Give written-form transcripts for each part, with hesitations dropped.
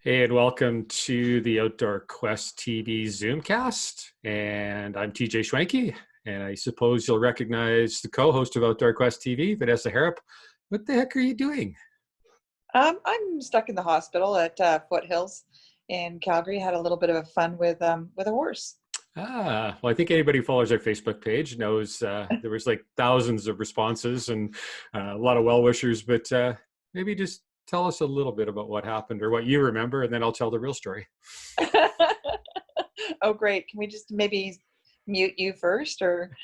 Hey, and welcome to the Outdoor Quest TV Zoomcast. And I'm TJ Schwenke, and I suppose you'll recognize the co-host of Outdoor Quest TV, Vanessa Harrop. What the heck are you doing? I'm stuck in the hospital at Foothills in Calgary. Had a little bit of fun with a horse. Well, I think anybody who follows our Facebook page knows there was like thousands of responses and a lot of well-wishers, but maybe just tell us a little bit about what happened or what you remember, and then I'll tell the real story. Oh, great! Can we just maybe mute you first, or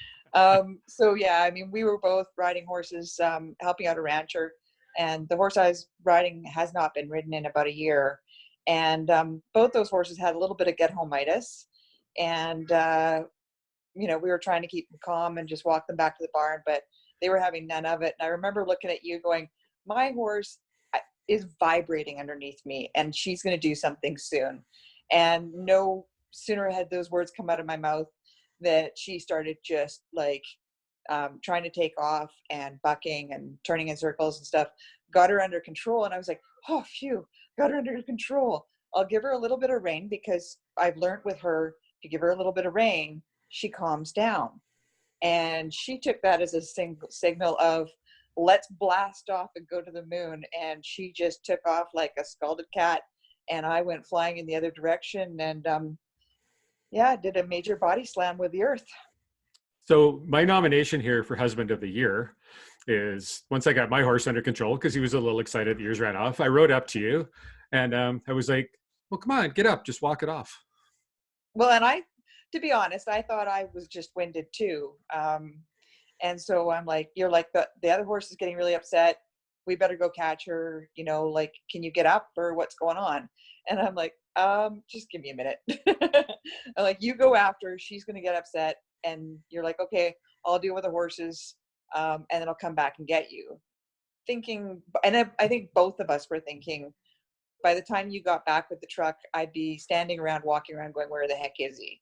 so? Yeah, I mean, we were both riding horses, helping out a rancher, and the horse I was riding has not been ridden in about a year, and both those horses had a little bit of get homeitis, and we were trying to keep them calm and just walk them back to the barn, but they were having none of it. And I remember looking at you going, my horse is vibrating underneath me and she's going to do something soon. And no sooner had those words come out of my mouth that she started just like trying to take off and bucking and turning in circles and stuff. Got her under control. And I was like, oh, phew, got her under control. I'll give her a little bit of rein because I've learned with her, if you give her a little bit of rein, she calms down. And she took that as a signal of, let's blast off and go to the moon. And she just took off like a scalded cat. And I went flying in the other direction and did a major body slam with the earth. So my nomination here for Husband of the Year is, once I got my horse under control, because he was a little excited, the ears ran off, I rode up to you and I was like, well, come on, get up, just walk it off. Well, and to be honest, I thought I was just winded too. And so I'm like, you're like, the other horse is getting really upset. We better go catch her. Like, can you get up or what's going on? And I'm like, just give me a minute. I'm like, you go after her. She's going to get upset. And you're like, okay, I'll deal with the horses. And then I'll come back and get you. Thinking, and I think both of us were thinking, by the time you got back with the truck, I'd be standing around, walking around going, where the heck is he?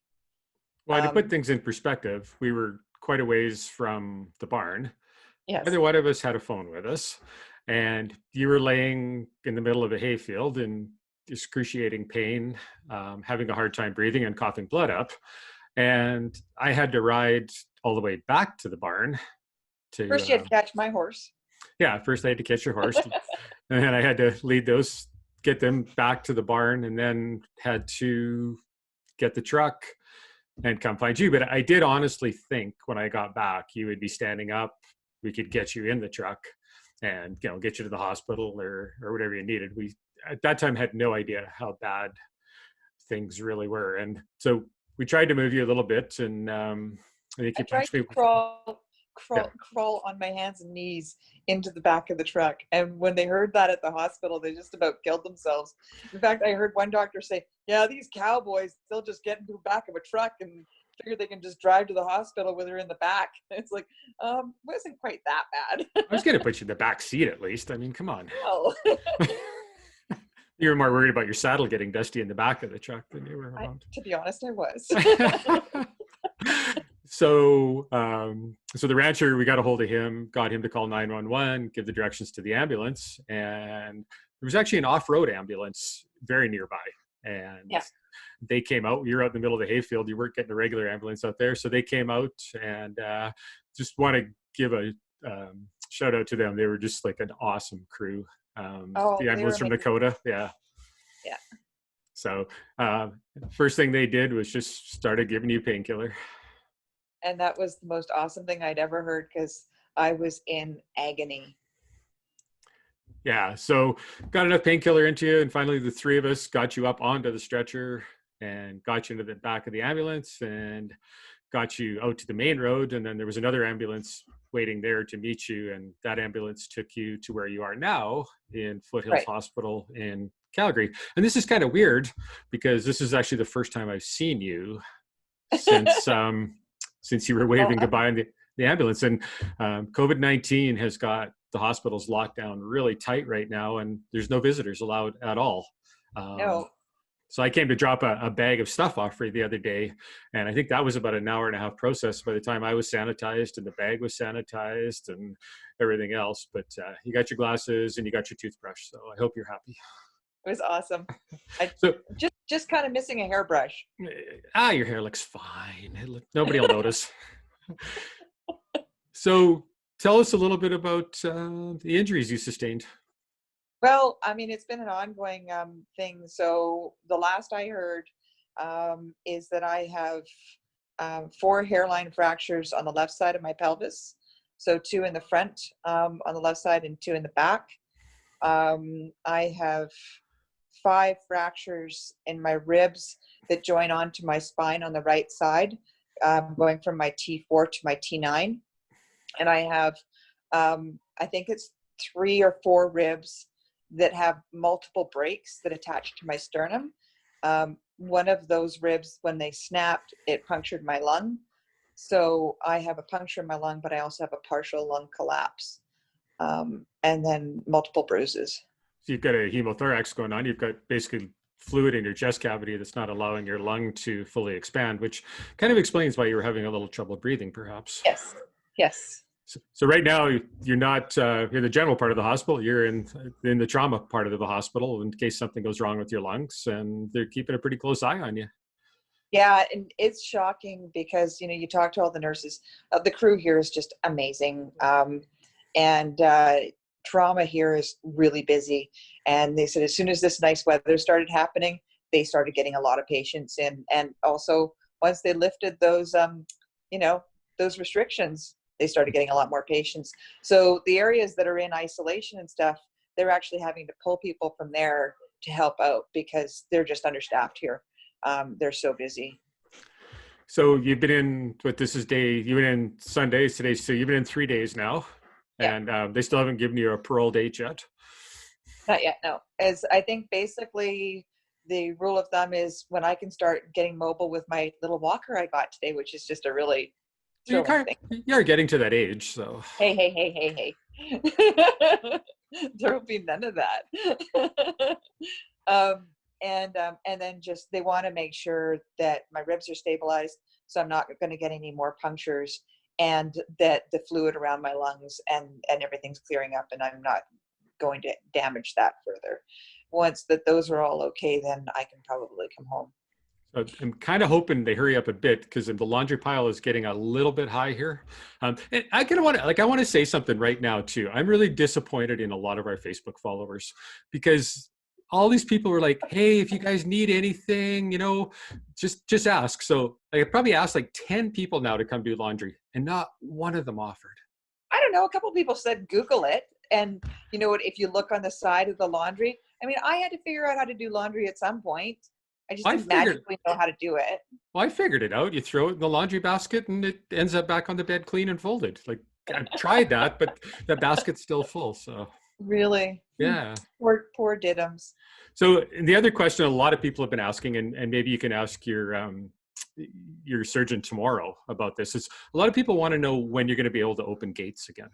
Well, to put things in perspective, we were quite a ways from the barn. Yes. Neither one of us had a phone with us. And you were laying in the middle of a hayfield in excruciating pain, having a hard time breathing and coughing blood up. And I had to ride all the way back to the barn. First, you had to catch my horse. Yeah, first I had to catch your horse. And then I had to get them back to the barn, and then had to get the truck and come find you. But I did honestly think when I got back, you would be standing up. We could get you in the truck and get you to the hospital or whatever you needed. We at that time had no idea how bad things really were, and so we tried to move you a little bit. And I think you tried to crawl on my hands and knees into the back of the truck. And when they heard that at the hospital, they just about killed themselves. In fact, I heard one doctor say, yeah, these cowboys, they'll just get into the back of a truck and figure they can just drive to the hospital with her in the back. It's like, wasn't quite that bad. I was going to put you in the back seat at least. I mean, come on. No. You were more worried about your saddle getting dusty in the back of the truck than you were around. To be honest, I was. So the rancher, we got a hold of him, got him to call 911, give the directions to the ambulance. And there was actually an off-road ambulance very nearby. And they came out. You're out in the middle of the hayfield. You weren't getting a regular ambulance out there. So they came out, and just want to give a shout out to them. They were just like an awesome crew. The ambulance from Dakota. Yeah. Yeah. So first thing they did was just started giving you painkiller. And that was the most awesome thing I'd ever heard, because I was in agony. Yeah, so got enough painkiller into you, and finally the three of us got you up onto the stretcher and got you into the back of the ambulance and got you out to the main road. And then there was another ambulance waiting there to meet you, and that ambulance took you to where you are now in Foothills Hospital in Calgary. And this is kind of weird because this is actually the first time I've seen you since you were waving goodbye in the ambulance. And COVID-19 has got the hospitals locked down really tight right now, and there's no visitors allowed at all. No. So I came to drop a bag of stuff off for you the other day, and I think that was about an hour and a half process by the time I was sanitized and the bag was sanitized and everything else. But you got your glasses and you got your toothbrush, so I hope you're happy. It was awesome. I So, just kind of missing a hairbrush. your hair looks fine. Nobody will notice. So tell us a little bit about the injuries you sustained. Well, I mean, it's been an ongoing thing. So the last I heard is that I have 4 hairline fractures on the left side of my pelvis. So 2 in the front on the left side and 2 in the back. I have 5 fractures in my ribs that join onto my spine on the right side, going from my T4 to my T9. And I have, I think it's 3 or 4 ribs that have multiple breaks that attach to my sternum. One of those ribs, when they snapped, it punctured my lung. So I have a puncture in my lung, but I also have a partial lung collapse, and then multiple bruises. So you've got a hemothorax going on. You've got basically fluid in your chest cavity that's not allowing your lung to fully expand, which kind of explains why you were having a little trouble breathing, perhaps. Yes. Yes. So right now you're not in the general part of the hospital. You're in the trauma part of the hospital in case something goes wrong with your lungs, and they're keeping a pretty close eye on you. Yeah, and it's shocking because you talk to all the nurses. The crew here is just amazing, and trauma here is really busy. And they said as soon as this nice weather started happening, they started getting a lot of patients in, and also once they lifted those those restrictions, they started getting a lot more patients. So the areas that are in isolation and stuff, they're actually having to pull people from there to help out because they're just understaffed here. They're so busy. So you've been in, you've been in Sundays today, so you've been in 3 days now, Yeah. and they still haven't given you a parole date yet? Not yet, no. As I think basically the rule of thumb is when I can start getting mobile with my little walker I got today, which is just a really You're getting to that age, so. Hey. There will be none of that. And then just they want to make sure that my ribs are stabilized, so I'm not going to get any more punctures, and that the fluid around my lungs and everything's clearing up, and I'm not going to damage that further. Once those are all okay, then I can probably come home. So I'm kind of hoping they hurry up a bit because the laundry pile is getting a little bit high here. And I kind of want to say something right now too. I'm really disappointed in a lot of our Facebook followers because all these people were like, "Hey, if you guys need anything, just ask." So I probably asked like 10 people now to come do laundry, and not one of them offered. I don't know. A couple of people said Google it, and you know what? If you look on the side of the laundry, I mean, I had to figure out how to do laundry at some point. I just didn't magically know how to do it. Well, I figured it out. You throw it in the laundry basket and it ends up back on the bed clean and folded. Like I've tried that, but the basket's still full. So really, yeah. Poor Diddums. So the other question a lot of people have been asking, and maybe you can ask your surgeon tomorrow about this, is a lot of people want to know when you're going to be able to open gates again.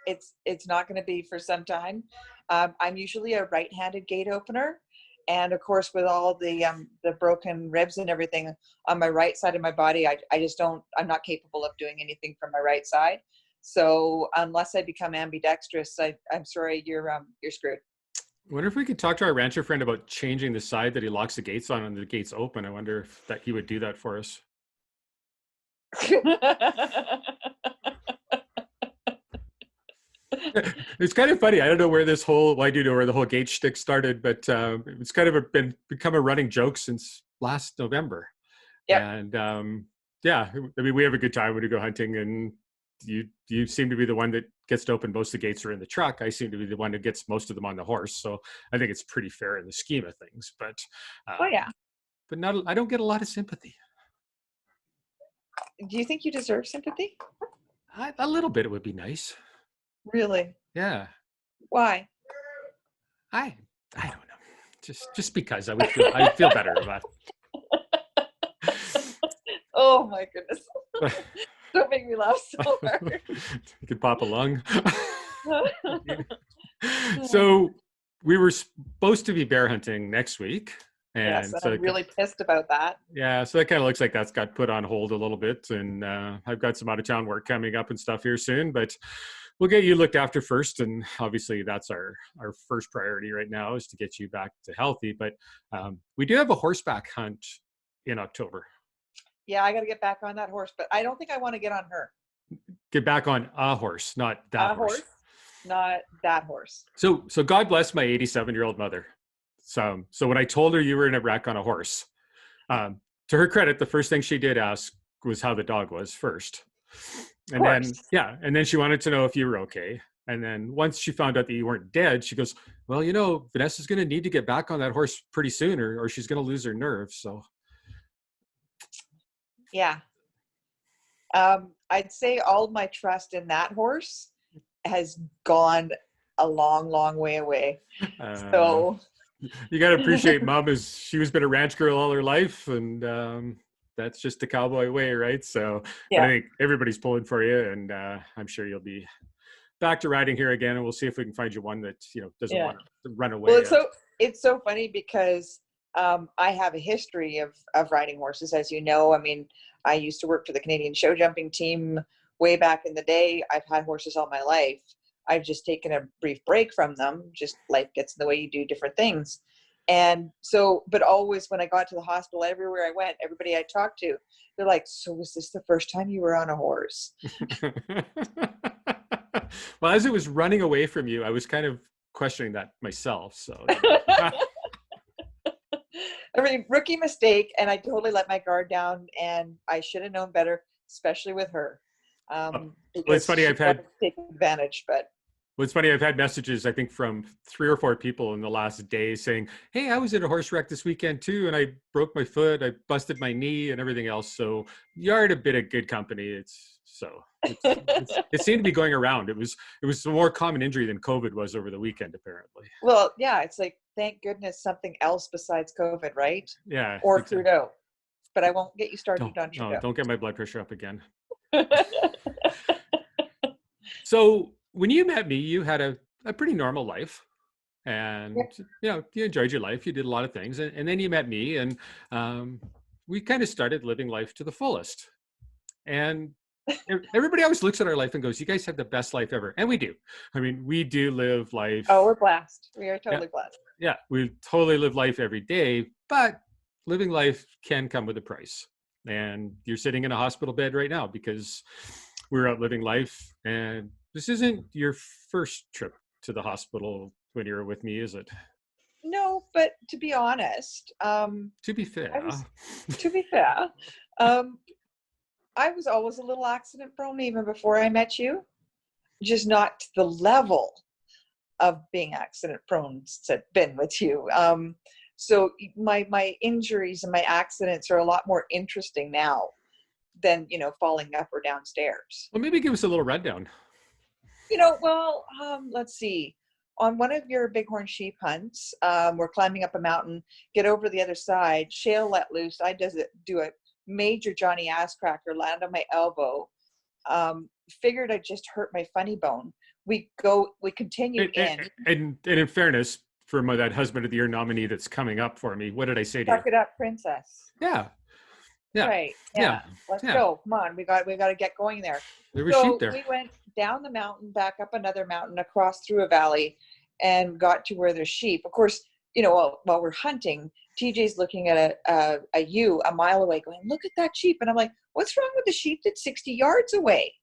It's not going to be for some time. I'm usually a right-handed gate opener. And of course, with all the broken ribs and everything on my right side of my body, I'm not capable of doing anything from my right side. So unless I become ambidextrous, I'm sorry, you're screwed. I wonder if we could talk to our rancher friend about changing the side that he locks the gates on and the gates open. I wonder if he would do that for us. It's kind of funny. I don't know where I do know where the whole gate shtick started, but it's kind of become a running joke since last November. Yeah. And yeah, I mean, we have a good time when we go hunting, and you seem to be the one that gets to open most of the gates are in the truck. I seem to be the one that gets most of them on the horse. So I think it's pretty fair in the scheme of things. But oh yeah. But I don't get a lot of sympathy. Do you think you deserve sympathy? A little bit, it would be nice. Really? Yeah. Why? I don't know. Just because I feel better about it. Oh my goodness. Don't make me laugh so hard. You could pop a lung. So we were supposed to be bear hunting next week. And yes, so I'm really pissed about that. Yeah, so that kind of looks like that's got put on hold a little bit. And I've got some out of town work coming up and stuff here soon. But we'll get you looked after first, and obviously that's our first priority right now is to get you back to healthy. But we do have a horseback hunt in October. Yeah, I got to get back on that horse, but I don't think I want to get on her. Get back on a horse, not that A horse. horse, not that horse. So God bless my 87-year-old mother. So when I told her you were in a wreck on a horse, to her credit, the first thing she did ask was how the dog was first. Of And course. then, yeah. And then she wanted to know if you were okay. And then once she found out that you weren't dead, she goes, well, Vanessa's going to need to get back on that horse pretty soon or she's going to lose her nerve. So. Yeah. I'd say all my trust in that horse has gone a long, long way away. So you got to appreciate Mom as she was been a ranch girl all her life. And that's just the cowboy way, right? So yeah. But I think everybody's pulling for you, and I'm sure you'll be back to riding here again, and we'll see if we can find you one that doesn't want to run away. Well, it's so funny because I have a history of riding horses, as you know. I mean, I used to work for the Canadian show jumping team way back in the day. I've had horses all my life. I've just taken a brief break from them. Just life gets in the way, you do different things. And so, but always when I got to the hospital, everywhere I went, everybody I talked to, they're like, so was this the first time you were on a horse? Well, as it was running away from you, I was kind of questioning that myself. So, I mean, rookie mistake, and I totally let my guard down, and I should have known better, especially with her. Well, it's funny. I've had take advantage, but. Well, it's funny. I've had messages, I think, from 3 or 4 people in the last day saying, hey, I was in a horse wreck this weekend too, and I broke my foot, I busted my knee and everything else. So you're in a bit of good company. It seemed to be going around. It was a more common injury than COVID was over the weekend, apparently. Well, yeah, it's like, thank goodness something else besides COVID, right? Yeah. Or exactly. Trudeau. But I won't get you started on Trudeau. No, don't get my blood pressure up again. So when you met me, you had a pretty normal life, and you enjoyed your life. You did a lot of things, and then you met me, and we kind of started living life to the fullest. And everybody always looks at our life and goes, "You guys have the best life ever," and we do. I mean, we do live life. Oh, we're blessed. We are totally blessed. Yeah, we totally live life every day, but living life can come with a price. And you're sitting in a hospital bed right now because we're out living life, and this isn't your first trip to the hospital when you were with me, is it? No, but to be honest, to be fair, I was always a little accident prone even before I met you, just not to the level of being accident prone that's been with you. So my injuries and my accidents are a lot more interesting now than, falling up or downstairs. Well, maybe give us a little rundown. Let's see. On one of your bighorn sheep hunts, we're climbing up a mountain, get over the other side, shale let loose. I do a major Johnny ass cracker, land on my elbow. Figured I just hurt my funny bone. We continue in. And in fairness, for that husband of the year nominee that's coming up for me, what did I say to you? Suck it up, princess. Yeah. Yeah. Right. Yeah. Let's go. Come on. We got to get going there. There were sheep there. We went down the mountain, back up another mountain, across through a valley, and got to where there's sheep. Of course, while we're hunting, TJ's looking at a ewe a mile away going, look at that sheep. And I'm like, what's wrong with the sheep that's 60 yards away?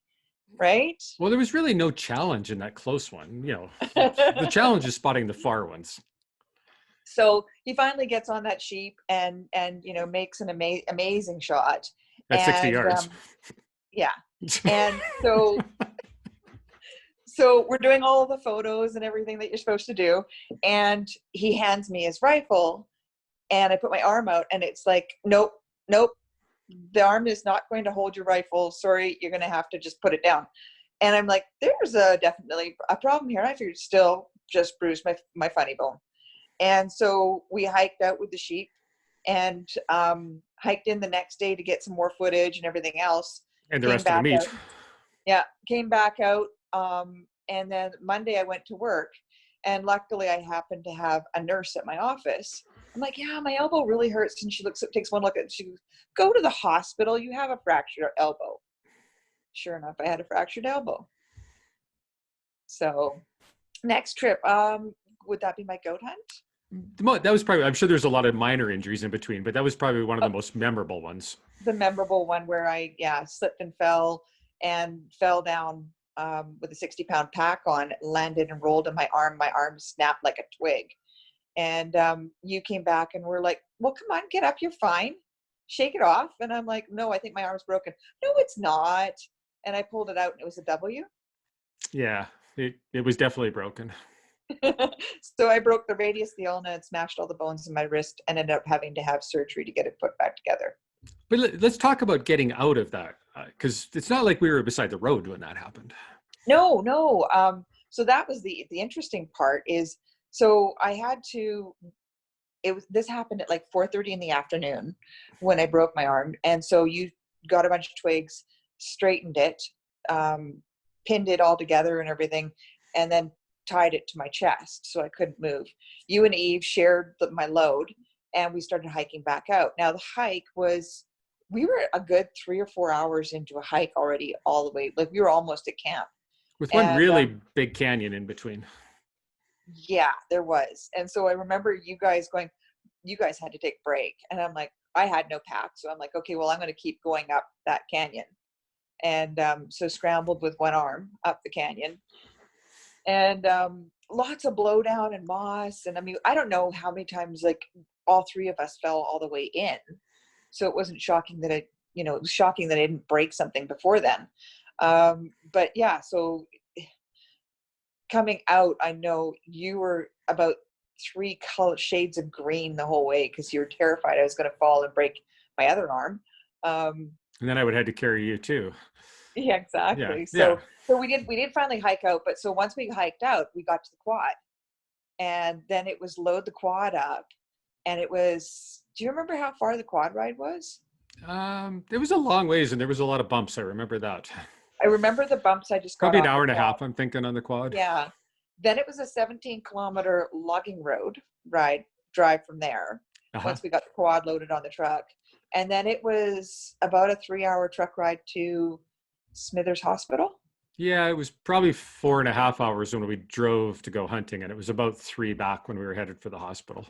Right? Well, there was really no challenge in that close one. The challenge is spotting the far ones. So he finally gets on that sheep and makes an amazing shot. At 60 yards. Yeah. And so we're doing all the photos and everything that you're supposed to do. And he hands me his rifle and I put my arm out and it's like, nope. The arm is not going to hold your rifle. Sorry, you're going to have to just put it down. And I'm like, there's definitely a problem here. I figured still just bruised my funny bone. And so we hiked out with the sheep and hiked in the next day to get some more footage and everything else. And the rest of the meat. Came back out. And then Monday I went to work. And luckily I happened to have a nurse at my office. I'm like, yeah, my elbow really hurts. And she takes one look at it. She goes, go to the hospital. You have a fractured elbow. Sure enough, I had a fractured elbow. So next trip, would that be my goat hunt? That was probably, I'm sure there's a lot of minor injuries in between, but that was probably one of the most memorable ones. The memorable one where I slipped and fell down with a 60-pound pack on, landed and rolled on my arm. My arm snapped like a twig. And you came back and were like, well, come on, get up, you're fine, shake it off. And I'm like, no, I think my arm's broken. No, it's not. And I pulled it out and it was a W. Yeah, it was definitely broken. So I broke the radius of the ulna and smashed all the bones in my wrist and ended up having to have surgery to get it put back together. But let's talk about getting out of that, because it's not like we were beside the road when that happened. No. So that was the interesting part is, so I had to, this happened at like 4:30 in the afternoon when I broke my arm. And so you got a bunch of twigs, straightened it, pinned it all together and everything, and then tied it to my chest so I couldn't move. You and Eve shared my load and we started hiking back out. Now the hike was, we were a good 3 or 4 hours into a hike already, all the way, like we were almost at camp. With one really big canyon in between. Yeah, there was. And so I remember you guys going, you guys had to take a break. And I'm like, I had no pack. So I'm like, okay, well, I'm going to keep going up that canyon. And so scrambled with one arm up the canyon. And lots of blowdown and moss. And I mean, I don't know how many times, like, all three of us fell all the way in. So it wasn't shocking that it was shocking that I didn't break something before then. But yeah, so coming out, I know you were about 3 shades of green the whole way because you were terrified I was going to fall and break my other arm. And then I would have to carry you too. Yeah, exactly. Yeah. So we did finally hike out. But so once we hiked out, we got to the quad, and then it was load the quad up, and it was. Do you remember how far the quad ride was? It was a long ways, and there was a lot of bumps. I remember that. I remember the bumps. I just got probably an off hour the and a quad. half. I'm thinking on the quad. Yeah. Then it was a 17-kilometer logging road drive from there. Once we got the quad loaded on the truck, and then it was about a 3-hour truck ride to Smithers Hospital. Yeah, it was probably 4.5 hours when we drove to go hunting, and it was about 3 back when we were headed for the hospital.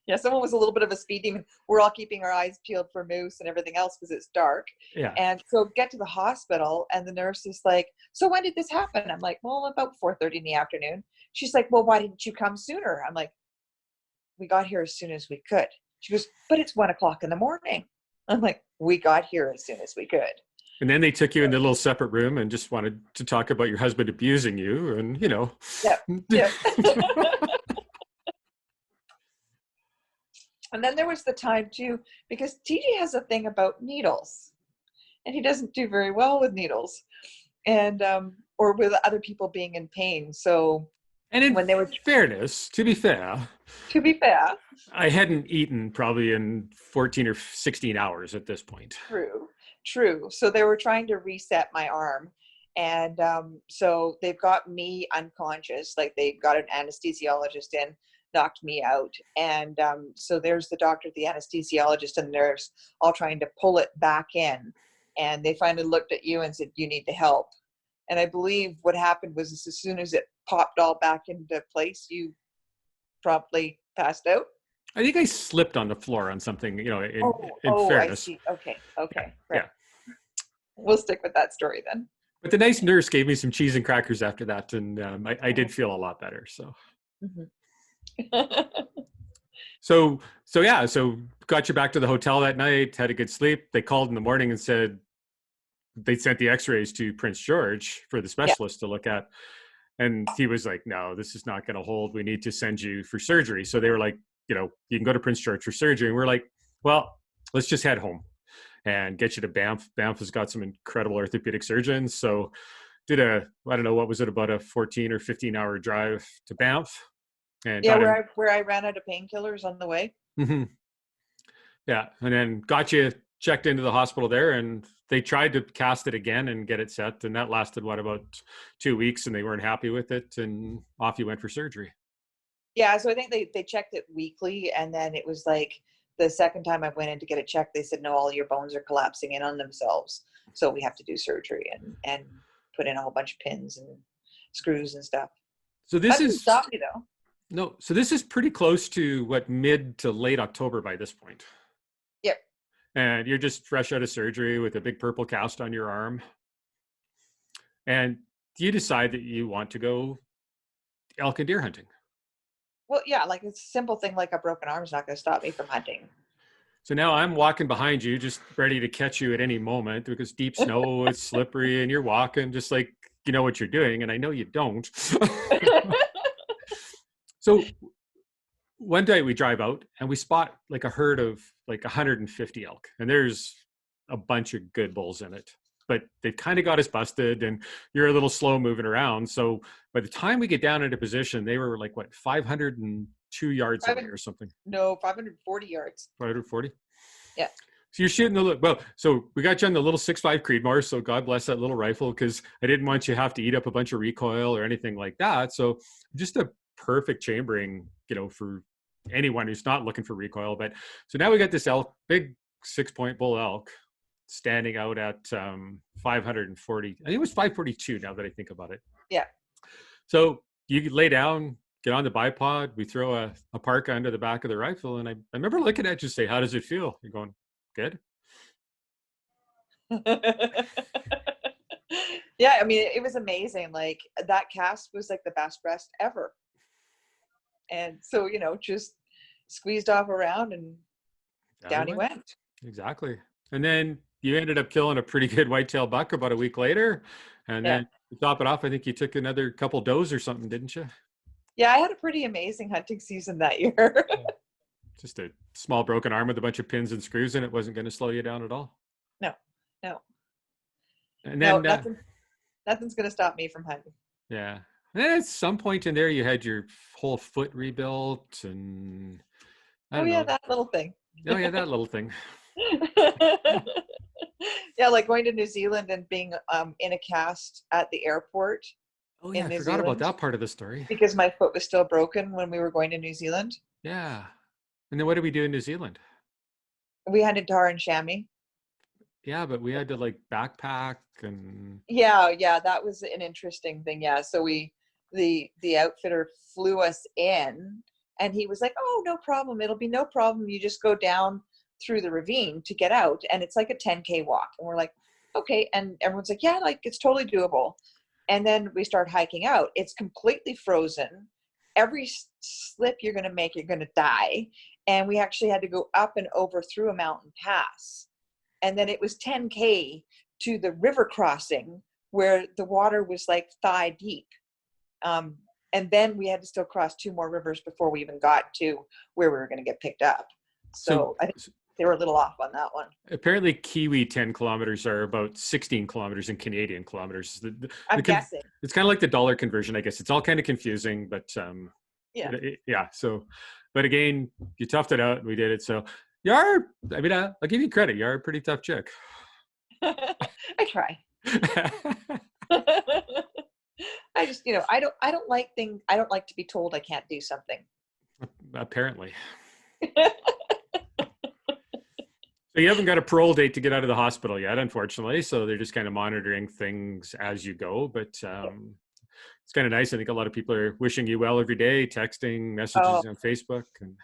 Yeah, someone was a little bit of a speed demon. We're all keeping our eyes peeled for moose and everything else because it's dark. Yeah. And so get to the hospital, and the nurse is like, so when did this happen? I'm like, well, about 4:30 in the afternoon. She's like, well, why didn't you come sooner? I'm like, we got here as soon as we could. She goes, but it's 1:00 in the morning. I'm like, we got here as soon as we could. And then they took you in the little separate room and just wanted to talk about your husband abusing you, and Yep. And then there was the time too, because TJ has a thing about needles, and he doesn't do very well with needles, and or with other people being in pain. So, and in fairness, to be fair, I hadn't eaten probably in 14 or 16 hours at this point. True. So they were trying to reset my arm, and so they've got me unconscious. Like, they got an anesthesiologist in, knocked me out, and so there's the doctor, the anesthesiologist, and the nurse all trying to pull it back in, and they finally looked at you and said, you need to help. And I believe what happened was, as soon as it popped all back into place, you promptly passed out. I think I slipped on the floor on something, in fairness. I see. Okay. Right. Yeah. We'll stick with that story then. But the nice nurse gave me some cheese and crackers after that, and I did feel a lot better. So. Mm-hmm. So got you back to the hotel that night, had a good sleep. They called in the morning and said they sent the x-rays to Prince George for the specialist to look at. And he was like, no, this is not going to hold. We need to send you for surgery. So they were like, you can go to Prince George for surgery. And we're like, well, let's just head home and get you to Banff. Banff has got some incredible orthopedic surgeons. So did I don't know, what was it, about a 14 or 15 hour drive to Banff. And where I ran out of painkillers on the way. Mm-hmm. Yeah, and then got you checked into the hospital there, and they tried to cast it again and get it set, and that lasted about 2 weeks, and they weren't happy with it, and off you went for surgery. Yeah, so I think they checked it weekly, and then it was like the second time I went in to get it checked, they said, no, all your bones are collapsing in on themselves, so we have to do surgery and put in a whole bunch of pins and screws and stuff. So That this didn't is stop me though. no. So this is pretty close to what, mid to late October by this point. Yep. And you're just fresh out of surgery with a big purple cast on your arm. And you decide that you want to go elk and deer hunting. Well, yeah, like it's a simple thing like a broken arm is not going to stop me from hunting. So now I'm walking behind you, just ready to catch you at any moment because deep snow, it's slippery, and you're walking just like you know what you're doing, and I know you don't. So one day we drive out and we spot like a herd of like 150 elk, and there's a bunch of good bulls in it, but they kind of got us busted, and you're a little slow moving around. So by the time we get down into position, they were like, what, 502 yards away or something? No, 540 yards. 540? Yeah. So you're shooting the, well, so we got you on the little 6.5 Creedmoor, so God bless that little rifle, because I didn't want you to have to eat up a bunch of recoil or anything like that. So just a perfect chambering, for anyone who's not looking for recoil. But so now we got this elk, big 6-point bull elk, standing out at 540. I think it was 542 now that I think about it. Yeah. So you lay down, get on the bipod, we throw a parka under the back of the rifle, and I remember looking at you and say, how does it feel? You're going, good. Yeah, I mean, it was amazing. Like that cast was like the best rest ever. And so, just squeezed off around and down he went. Exactly. And then you ended up killing a pretty good whitetail buck about a week later. And then to top it off, I think you took another couple does or something, didn't you? Yeah, I had a pretty amazing hunting season that year. Just a small broken arm with a bunch of pins and screws in it wasn't going to slow you down at all. No. And then nothing's going to stop me from hunting. Yeah. And then at some point in there, you had your whole foot rebuilt, and I don't know. That little thing. Oh yeah, that little thing. Yeah, like going to New Zealand and being in a cast at the airport. Oh yeah, I forgot about that part of the story. Because my foot was still broken when we were going to New Zealand. Yeah. And then what did we do in New Zealand? We hunted tar and chamois. Yeah, but we had to like backpack and. Yeah, that was an interesting thing. Yeah, so the outfitter flew us in, and he was like, "Oh, no problem. It'll be no problem. You just go down through the ravine to get out, and it's like a 10K walk." And we're like, "Okay," and everyone's like, "Yeah, like it's totally doable." And then we start hiking out. It's completely frozen. Every slip you're going to make, you're going to die. And we actually had to go up and over through a mountain pass. And then it was 10K to the river crossing where the water was like thigh deep. And then we had to still cross 2 more rivers before we even got to where we were going to get picked up. So I think they were a little off on that one. Apparently Kiwi 10 kilometers are about 16 kilometers in Canadian kilometers. I'm guessing. It's kind of like the dollar conversion, I guess. It's all kind of confusing, but so, but again, you toughed it out and we did it. So I'll give you credit. You're a pretty tough chick. I try. I just, I don't like to be told I can't do something. Apparently. So you haven't got a parole date to get out of the hospital yet, unfortunately. So they're just kind of monitoring things as you go. But it's kind of nice. I think a lot of people are wishing you well every day, texting, messages on Facebook. And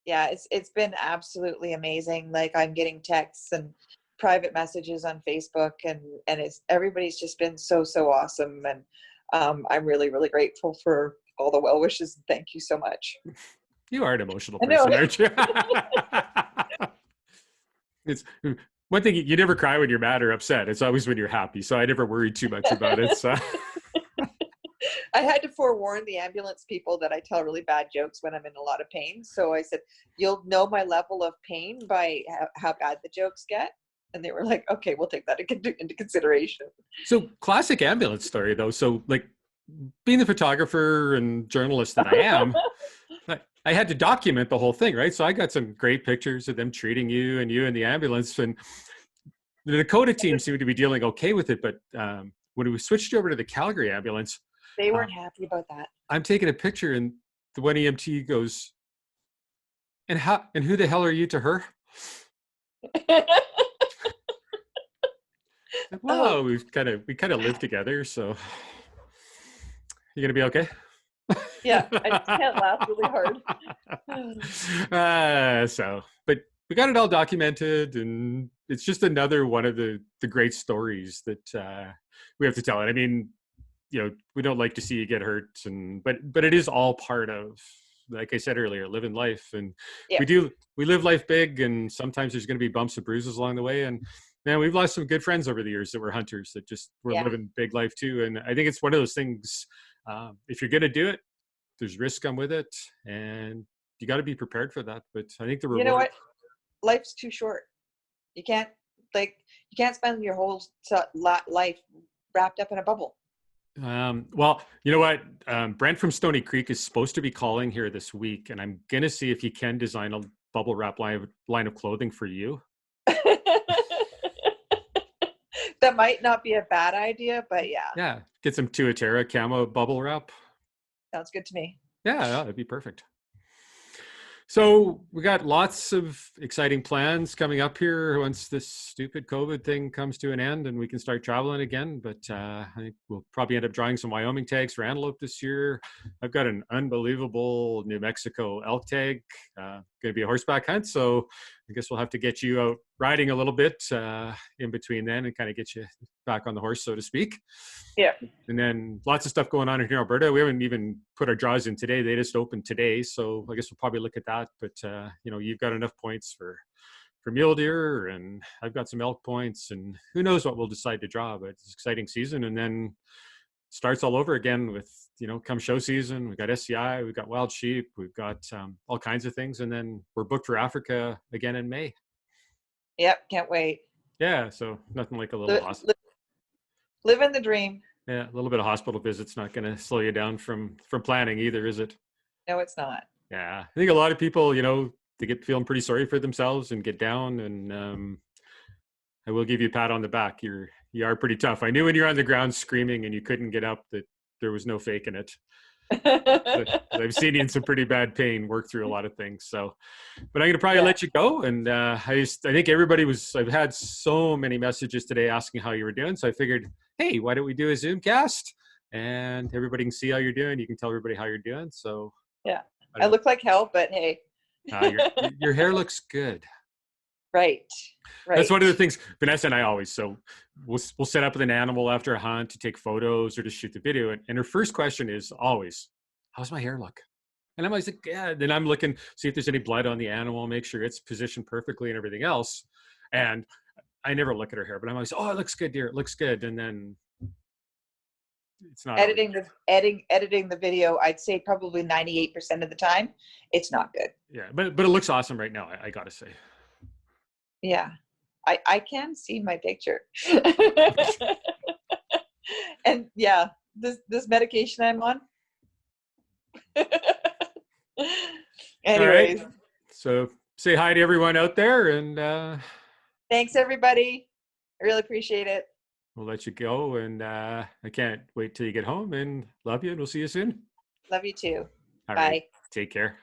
yeah, it's been absolutely amazing. Like I'm getting texts and private messages on Facebook, and everybody's just been so awesome. And I'm really, really grateful for all the well wishes. Thank you so much. You are an emotional person, aren't you? It's one thing, you never cry when you're mad or upset. It's always when you're happy. So I never worried too much about it. So I had to forewarn the ambulance people that I tell really bad jokes when I'm in a lot of pain. So I said, you'll know my level of pain by how bad the jokes get. And they were like, okay, we'll take that into consideration. So classic ambulance story though. So like being the photographer and journalist that I am, I had to document the whole thing, right? So I got some great pictures of them treating you and the ambulance, and the Dakota team seemed to be dealing okay with it. But when we switched over to the Calgary ambulance, they weren't happy about that. I'm taking a picture and the one EMT goes, and who the hell are you to her? Like, Oh, wow, we kind of live together, so you gonna be okay? yeah. I just can't laugh really hard. But we got it all documented, and it's just another one of the great stories that we have to tell. And I mean, we don't like to see you get hurt, but it is all part of, like I said earlier, living life. And Yeah. we live life big, and sometimes there's going to be bumps and bruises along the way. And man, we've lost some good friends over the years that were hunters that just were Yeah. living big life too. And I think it's one of those things. If you're going to do it, there's risk come with it, and you got to be prepared for that. But I think the You know reward. what? Life's too short. You can't you can't spend your whole life wrapped up in a bubble. Well, you know what? Brent from Stony Creek is supposed to be calling here this week, and I'm gonna see if he can design a bubble wrap line of clothing for you. That might not be a bad idea, but yeah, Yeah, get some Tuatara camo bubble wrap. sounds good to me. Yeah, that'd be perfect. So we got lots of exciting plans coming up here once this stupid COVID thing comes to an end and we can start traveling again. But I think we'll probably end up drawing some Wyoming tags for antelope this year. I've got an unbelievable New Mexico elk tag. Going to be a horseback hunt, so I guess we'll have to get you out riding a little bit in between then and kind of get you back on the horse, so to speak. Yeah. And then lots of stuff going on in Alberta. We haven't even put our draws in today. They just opened today. So I guess we'll probably look at that. But, you've got enough points for mule deer, and I've got some elk points, and who knows what we'll decide to draw. But it's an exciting season. And then starts all over again with, come show season. We've got SCI, we've got wild sheep, we've got all kinds of things. And then we're booked for Africa again in May. Yep, can't wait. Yeah, so nothing like a little living the dream. Yeah, a little bit of hospital visit's not going to slow you down from planning either, is it? No, it's not. Yeah, I think a lot of people, they get feeling pretty sorry for themselves and get down. And I will give you a pat on the back. You are pretty tough. I knew when you're on the ground screaming and you couldn't get up that there was no faking it. I've seen you in some pretty bad pain, work through a lot of things. So, but I'm going to probably let you go. And I think I've had so many messages today asking how you were doing. So I figured, hey, why don't we do a Zoomcast and everybody can see how you're doing. You can tell everybody how you're doing. So yeah, I look like hell, but hey, your hair looks good. Right. That's one of the things Vanessa and I always, so we'll set up with an animal after a hunt to take photos or to shoot the video. And her first question is always, how's my hair look? And I'm always like, yeah. Then I'm looking, see if there's any blood on the animal, make sure it's positioned perfectly and everything else. And I never look at her hair, but I'm always, oh, it looks good, dear. It looks good. And then it's not editing the video. I'd say probably 98% of the time, it's not good. Yeah, but it looks awesome right now. I gotta say. Yeah, I can see my picture. And yeah, this medication I'm on. Anyways. Right. So say hi to everyone out there, and thanks everybody. I really appreciate it. We'll let you go, and I can't wait till you get home, and love you, and we'll see you soon. Love you too. All Bye. right. Take care.